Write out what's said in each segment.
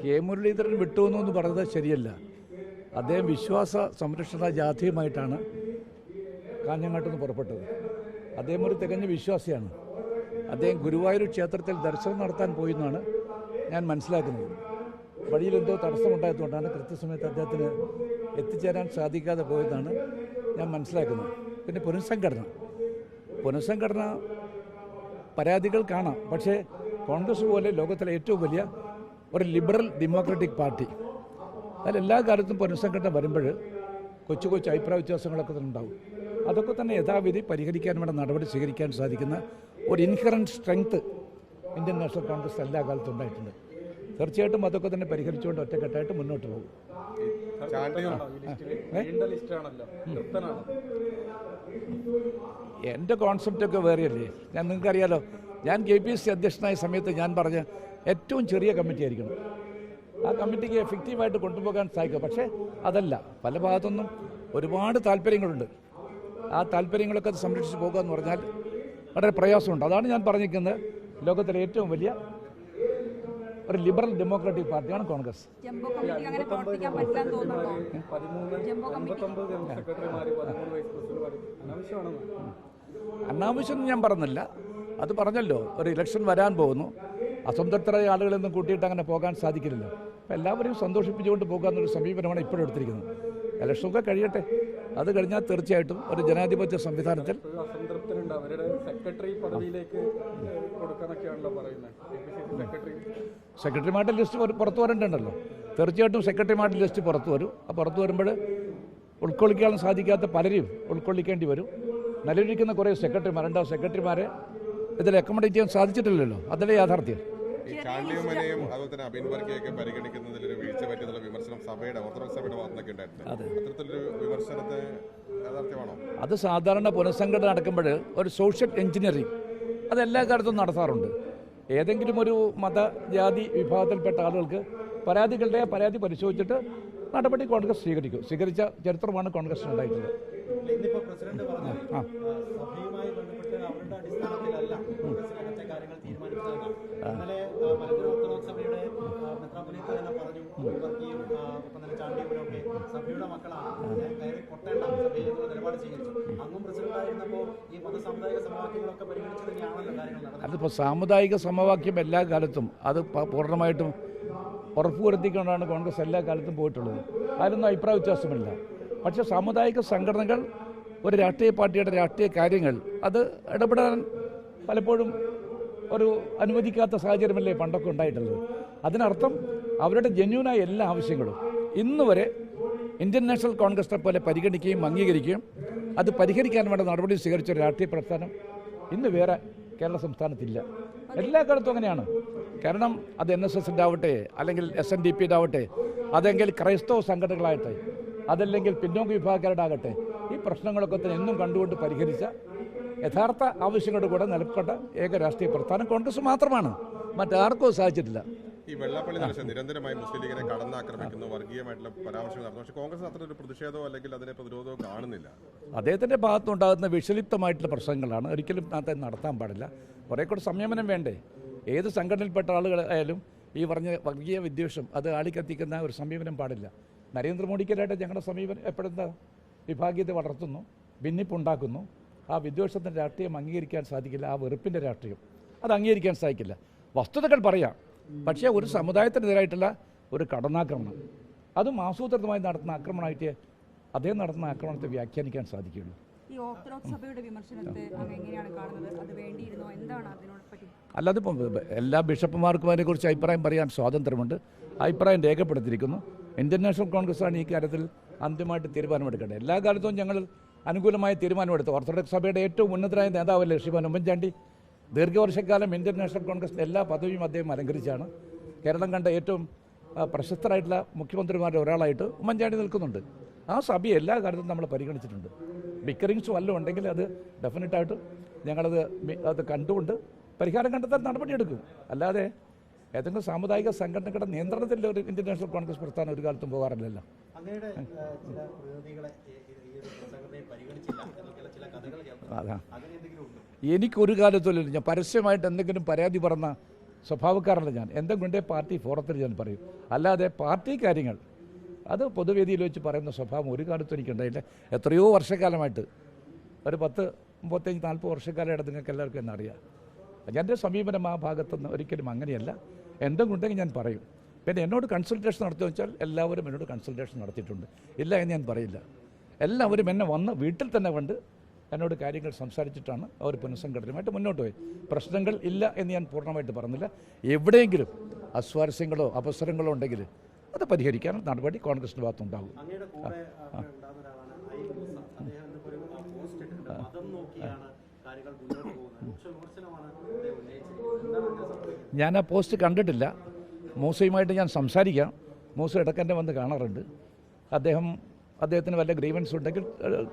K Muraleedharan വിട്ടുവെന്ന് പറഞ്ഞത് ശരിയല്ല. അദ്ദേഹം വിശ്വാസ സംരക്ഷണ ജാഥയുമായിട്ടാണ് കാഞ്ഞങ്ങാട്ട് നിന്ന് പുറപ്പെട്ടത്. അദ്ദേഹം ഒരു തികഞ്ഞ വിശ്വാസിയാണ്. അദ്ദേഹം ഗുരുവായൂർ ക്ഷേത്രത്തിൽ ദർശനം നടത്താൻ പോയി എന്നാണ് ഞാൻ മനസ്സിലാക്കുന്നത്. വഴിയിലെന്തോ തടസ്സമുണ്ടായതുകൊണ്ടാണ് കൃത്യസമയത്ത് അദ്ദേഹത്തിന് എത്തിച്ചേരാൻ സാധിക്കാതെ പോയതെന്നാണ് ഞാൻ മനസ്സിലാക്കുന്നത്. പിന്നെ പുനഃസംഘടന പരാതികൾ കാണാം. പക്ഷേ കോൺഗ്രസ് പോലെ ലോകത്തിലെ ഏറ്റവും വലിയ ഒരു ലിബറൽ ഡെമോക്രാറ്റിക് പാർട്ടി, അതിലെല്ലാ കാലത്തും പുനഃസംഘടന വരുമ്പോൾ കൊച്ചു അഭിപ്രായ വ്യത്യാസങ്ങളൊക്കെ തന്നെ ഉണ്ടാവും. അതൊക്കെ തന്നെ യഥാവിധി പരിഹരിക്കാൻ വേണ്ട നടപടി സ്വീകരിക്കാൻ സാധിക്കുന്ന ഒരു inherent strength Indian national Congress എല്ലാ കാലത്തും ഉണ്ടായിട്ടുണ്ട്. തീർച്ചയായിട്ടും അതൊക്കെ തന്നെ പരിഹരിച്ചുകൊണ്ട് ഒറ്റക്കെട്ടായിട്ട് മുന്നോട്ട് പോകും. എൻ്റെ കോൺസെപ്റ്റൊക്കെ വേറെയല്ലേ. നിങ്ങൾക്കറിയാലോ, ഞാൻ KPCC അധ്യക്ഷനായ സമയത്ത് ഞാൻ പറഞ്ഞ ഏറ്റവും ചെറിയ കമ്മിറ്റി ആയിരിക്കണം. ആ കമ്മിറ്റിക്ക് എഫക്റ്റീവായിട്ട് കൊണ്ടുപോകാൻ സാധിക്കും. പക്ഷേ അതല്ല, പല ഭാഗത്തുനിന്നും ഒരുപാട് താല്പര്യങ്ങളുണ്ട്. ആ താല്പര്യങ്ങളൊക്കെ സംരക്ഷിച്ച് പോകുക എന്ന് പറഞ്ഞാൽ വളരെ പ്രയാസമുണ്ട്. അതാണ് ഞാൻ പറഞ്ഞിരിക്കുന്നത്, ലോകത്തിലെ ഏറ്റവും വലിയ ഒരു ലിബറൽ ഡെമോക്രാറ്റിക് പാർട്ടിയാണ് കോൺഗ്രസ്. അനാവശ്യം ഞാൻ പറഞ്ഞില്ല. അത് പറഞ്ഞല്ലോ, ഒരു ഇലക്ഷൻ വരാൻ പോകുന്നു, അസംതൃപ്തരായ ആളുകളൊന്നും കൂട്ടിയിട്ട് അങ്ങനെ പോകാൻ സാധിക്കില്ലല്ലോ. അപ്പോൾ എല്ലാവരെയും സന്തോഷിപ്പിച്ചുകൊണ്ട് പോകാമെന്നൊരു സമീപനമാണ് ഇപ്പോഴും എടുത്തിരിക്കുന്നത്. ഇലക്ഷനൊക്കെ കഴിയട്ടെ, അത് കഴിഞ്ഞാൽ തീർച്ചയായിട്ടും ഒരു ജനാധിപത്യ സംവിധാനത്തിൽ സെക്രട്ടറിമാരുടെ ലിസ്റ്റ് പുറത്തു വരേണ്ടല്ലോ. തീർച്ചയായിട്ടും സെക്രട്ടറിമാരുടെ ലിസ്റ്റ് പുറത്തു വരും. ആ പുറത്തു വരുമ്പോൾ ഉൾക്കൊള്ളിക്കാൻ സാധിക്കാത്ത പലരും ഉൾക്കൊള്ളിക്കേണ്ടി വരും. നിലവിലിരിക്കുന്ന കുറേ സെക്രട്ടറിമാരുണ്ട്. ആ സെക്രട്ടറിമാരെ ഇതിൽ അക്കോമഡേറ്റ് ചെയ്യാൻ സാധിച്ചിട്ടില്ലല്ലോ. അതല്ലേ യാഥാർത്ഥ്യം. ഈ ചാണ്ടിയുമനെയും അതുപോലെ തന്നെ അബിൻ വർക്കിയൊക്കെ പരിഗണിക്കുന്നതിലൊരു വീഴ്ച പറ്റിയെന്നുള്ള വിമർശനം ഓർത്തഡോക്സ് സഭയുടെ ഭാഗത്തുനിന്നൊക്കെ ഉണ്ടായിട്ടുണ്ട്. അത്തരത്തിലൊരു വിമർശനത്തെ യാഥാർത്ഥ്യമാണോ? അത് സാധാരണ പുനഃസംഘടന നടക്കുമ്പോൾ ഒരു സോഷ്യൽ എഞ്ചിനീയറിംഗ് അതെല്ലാ കാലത്തും നടത്താറുണ്ട്. ഏതെങ്കിലും ഒരു മതജാതി വിഭാഗത്തിൽപ്പെട്ട ആളുകൾക്ക് പരാതി പരിശോധിച്ചിട്ട് നടപടി കോൺഗ്രസ് സ്വീകരിച്ച ചരിത്രമാണ് കോൺഗ്രസിന് ഉണ്ടായിട്ടുള്ളത്. അതിപ്പോൾ സാമുദായിക സമവാക്യം എല്ലാ കാലത്തും അത് പൂർണ്ണമായിട്ടും ഉറപ്പുവരുത്തിക്കൊണ്ടാണ് കോൺഗ്രസ് എല്ലാ കാലത്തും പോയിട്ടുള്ളത്. അതിലൊന്നും അഭിപ്രായ വ്യത്യാസമില്ല. പക്ഷേ സാമുദായിക സംഘടനകൾ ഒരു രാഷ്ട്രീയ പാർട്ടിയുടെ രാഷ്ട്രീയ കാര്യങ്ങൾ അത് ഇടപെടാൻ പലപ്പോഴും ഒരു അനുവദിക്കാത്ത സാഹചര്യമല്ലേ പണ്ടൊക്കെ ഉണ്ടായിട്ടുള്ളത്. അതിനർത്ഥം അവരുടെ ജെന്യൂനായ എല്ലാ ആവശ്യങ്ങളും ഇന്ന് വരെ ഇന്ത്യൻ നാഷണൽ കോൺഗ്രസിനെ പോലെ പരിഗണിക്കുകയും അംഗീകരിക്കുകയും അത് പരിഹരിക്കാൻ വേണ്ട നടപടി സ്വീകരിച്ച ഒരു രാഷ്ട്രീയ പ്രസ്ഥാനം ഇന്ന് വേറെ കേരള സംസ്ഥാനത്തില്ല. എല്ലാ കാലത്തും അങ്ങനെയാണ്. കാരണം അത് NSSൻ്റെ ആവട്ടെ, അല്ലെങ്കിൽ SNDPയുടെ ആവട്ടെ, അതെങ്കിൽ ക്രൈസ്തവ സംഘടനകളാകട്ടെ, അതല്ലെങ്കിൽ പിന്നോക്ക വിഭാഗക്കാരുടെ ആകട്ടെ, ഈ പ്രശ്നങ്ങളൊക്കെ തന്നെ എന്നും കണ്ടുകൊണ്ട് പരിഹരിച്ച യഥാർത്ഥ ആവശ്യങ്ങളുടെ കൂടെ നിലപ്പെട്ട ഏക രാഷ്ട്രീയ പ്രസ്ഥാനം കോൺഗ്രസ് മാത്രമാണ്. മറ്റാർക്കും സാധിച്ചിട്ടില്ല. ഈ വെള്ളാപ്പള്ളി നടേശൻ നിരന്തരമായി മുസ്ലിം ലീഗിനെ കടന്നാക്രമിക്കുന്നു, വർഗീയമായിട്ടുള്ള പരാമർശങ്ങൾ നടത്തുന്നു. പക്ഷേ കോൺഗ്രസ് അത്തരമൊരു പ്രതിഷേധമോ അല്ലെങ്കിൽ അതിനെ പ്രതിരോധമോ കാണുന്നില്ല. അദ്ദേഹത്തിൻ്റെ ഭാഗത്തുണ്ടാകുന്ന വിഷലിപ്തമായിട്ടുള്ള പ്രശ്നങ്ങളാണ്. ഒരിക്കലും അത് നടത്താൻ പാടില്ല. കുറേ കൂടെ സംയമനം വേണ്ടേ? ഏത് സംഘടനയിൽപ്പെട്ട ആളുകളായാലും ഈ പറഞ്ഞ വർഗീയ വിദ്വേഷം അത് ആളിക്കത്തിക്കുന്ന ഒരു സമീപനം പാടില്ല. നരേന്ദ്രമോദിക്കെതിരായിട്ട് ഞങ്ങളുടെ സമീപനം എപ്പോഴെന്താ വിഭാഗീയത വളർത്തുന്നു, ഭിന്നിപ്പുണ്ടാക്കുന്നു. ആ വിദ്വേഷത്തിൻ്റെ രാഷ്ട്രീയം അംഗീകരിക്കാൻ സാധിക്കില്ല. ആ വെറുപ്പിൻ്റെ രാഷ്ട്രീയം അത് അംഗീകരിക്കാൻ സാധിക്കില്ല. വസ്തുതകൾ പറയാം, പക്ഷേ ഒരു സമുദായത്തിനെതിരായിട്ടുള്ള ഒരു കടന്നാക്രമണം, അതും ആസൂത്രിതമായി നടത്തുന്ന ആക്രമണമായിട്ട് അദ്ദേഹം നടത്തുന്ന ആക്രമണത്തെ വ്യാഖ്യാനിക്കാൻ സാധിക്കുകയുള്ളൂ. ഈ ഓർത്തഡോക്സ് സഭയുടെ വിമർശനത്തെ എങ്ങനെയാണ് കാണുന്നത്? അത് വേണ്ടിയിരുന്നോ? എന്താണ് അതിനോട്? അല്ലാതെ ഇപ്പം എല്ലാ ബിഷപ്പുമാർക്കും അതിനെക്കുറിച്ച് അഭിപ്രായം പറയാൻ സ്വാതന്ത്ര്യമുണ്ട്. അഭിപ്രായം രേഖപ്പെടുത്തിയിരിക്കുന്നു. ഇന്ത്യൻ നാഷണൽ കോൺഗ്രസ്സാണ് ഈ കാര്യത്തിൽ അന്തിമമായിട്ട് തീരുമാനമെടുക്കേണ്ടത്. എല്ലാ കാലത്തും ഞങ്ങൾ അനുകൂലമായ തീരുമാനമെടുത്തു. ഓർത്തഡോക്സ് സഭയുടെ ഏറ്റവും ഉന്നതരായ നേതാവല്ലേ ശ്രീമാൻ ഉമ്മൻചാണ്ടി. ദീർഘവർഷക്കാലം ഇന്ത്യൻ നാഷണൽ കോൺഗ്രസിൻ്റെ എല്ലാ പദവിയും അദ്ദേഹം അലങ്കരിച്ചാണ്. കേരളം കണ്ട ഏറ്റവും പ്രശസ്തരായിട്ടുള്ള മുഖ്യമന്ത്രിമാരുടെ ഒരാളായിട്ട് ഉമ്മൻചാണ്ടി നിൽക്കുന്നുണ്ട്. ആ സഭയെ എല്ലാ കാലത്തും നമ്മൾ പരിഗണിച്ചിട്ടുണ്ട്. ബിക്കറിങ്സ് വല്ലതും ഉണ്ടെങ്കിൽ അത് ഡെഫിനറ്റായിട്ട് ഞങ്ങളത് കണ്ടുകൊണ്ട് പരിഹാരം കണ്ടെത്താൻ നടപടിയെടുക്കും. അല്ലാതെ ഏതെങ്കിലും സാമുദായിക സംഘടനകളുടെ നിയന്ത്രണത്തിൽ ഒരു ഇന്ത്യൻ നാഷണൽ കോൺഗ്രസ് പ്രസ്ഥാനം ഒരു കാലത്തും പോകാറില്ലല്ലോ. അതാ എനിക്കൊരു കാലത്തുമില്ല. ഞാൻ പരസ്യമായിട്ട് എന്തെങ്കിലും പരാതി പറഞ്ഞ സ്വഭാവക്കാരല്ല ഞാൻ. എന്തെങ്കിലും പാർട്ടി ഫോറത്തിൽ ഞാൻ പറയും. അല്ലാതെ പാർട്ടി കാര്യങ്ങൾ അത് പൊതുവേദിയിൽ വെച്ച് പറയുന്ന സ്വഭാവം ഒരു കാലത്തും എനിക്കുണ്ടായില്ല. എത്രയോ വർഷക്കാലമായിട്ട്, ഒരു 10, 35, 40 വർഷക്കാലമായിട്ട് നിങ്ങൾക്ക് എല്ലാവർക്കും എന്നെ അറിയാം. എൻ്റെ സമീപനം ആ ഭാഗത്തുനിന്ന് ഒരിക്കലും അങ്ങനെയല്ല. എന്തെങ്കിലും ഞാൻ പറയും. പിന്നെ എന്നോട് കൺസൾട്ടേഷൻ നടത്തുമെന്ന് വെച്ചാൽ എല്ലാവരും എന്നോട് കൺസൾട്ടേഷൻ നടത്തിയിട്ടുണ്ട്, ഇല്ല എന്ന് ഞാൻ പറയില്ല. എല്ലാവരും എന്നെ വന്ന് വീട്ടിൽ തന്നെ കണ്ട് എന്നോട് കാര്യങ്ങൾ സംസാരിച്ചിട്ടാണ് അവർ പുനഃസംഘടനയുമായിട്ട് മുന്നോട്ട് പോയി. പ്രശ്നങ്ങൾ ഇല്ല എന്ന് ഞാൻ പൂർണ്ണമായിട്ട് പറഞ്ഞില്ല. എവിടെയെങ്കിലും അസ്വാരസ്യങ്ങളോ അപസരങ്ങളോ ഉണ്ടെങ്കിൽ അത് പരിഹരിക്കാൻ നടപടി കോൺഗ്രസിൻ്റെ ഭാഗത്തുണ്ടാകും. ഞാൻ ആ പോസ്റ്റ് കണ്ടിട്ടില്ല. മൂസയുമായിട്ട് ഞാൻ സംസാരിക്കാം. മൂസ ഇടയ്ക്കെന്നെ വന്ന് കാണാറുണ്ട്. അദ്ദേഹത്തിന് വല്ല ഗ്രീവൻസ് ഉണ്ടെങ്കിൽ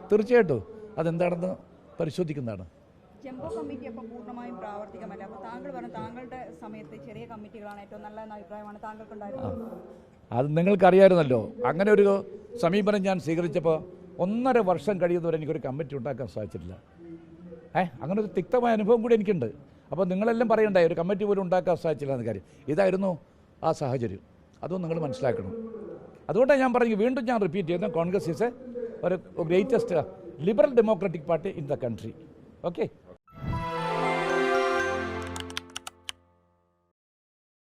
തീർച്ചയായിട്ടും അതെന്താണെന്ന് പരിശോധിക്കുന്നതാണ്. ജംബോ കമ്മിറ്റി അപ്പോൾ പൂർണ്ണമായും പ്രാവർത്തികമല്ല. അപ്പോൾ താങ്കൾ പറഞ്ഞു താങ്കളുടെ സമയത്ത് ചെറിയ കമ്മിറ്റികളാണ് ഏറ്റവും നല്ല അഭിപ്രായമാണ് താങ്കൾക്കുണ്ടായിരുന്നത്. അത് നിങ്ങൾക്കറിയാമായിരുന്നല്ലോ. അങ്ങനെ ഒരു സമീപനം ഞാൻ സ്വീകരിച്ചപ്പോൾ 1.5 വർഷം കഴിയുന്നവരെ എനിക്കൊരു കമ്മിറ്റി ഉണ്ടാക്കാൻ സാധിച്ചിട്ടില്ല. അങ്ങനെ ഒരു തിക്തമായ അനുഭവം കൂടി എനിക്കുണ്ട്. അപ്പോൾ നിങ്ങളെല്ലാം പറയണ്ടായി ഒരു കമ്മിറ്റി പോലും ഉണ്ടാക്കാൻ സാധിച്ചില്ല എന്ന കാര്യം. ഇതായിരുന്നു ആ സാഹചര്യം. അതും നിങ്ങൾ മനസ്സിലാക്കണം. അതുകൊണ്ടാണ് ഞാൻ പറഞ്ഞു, വീണ്ടും ഞാൻ റിപ്പീറ്റ് ചെയ്യുന്നത്, കോൺഗ്രസ് ഈസ് ഒരു greatest liberal democratic party in the country. Okay.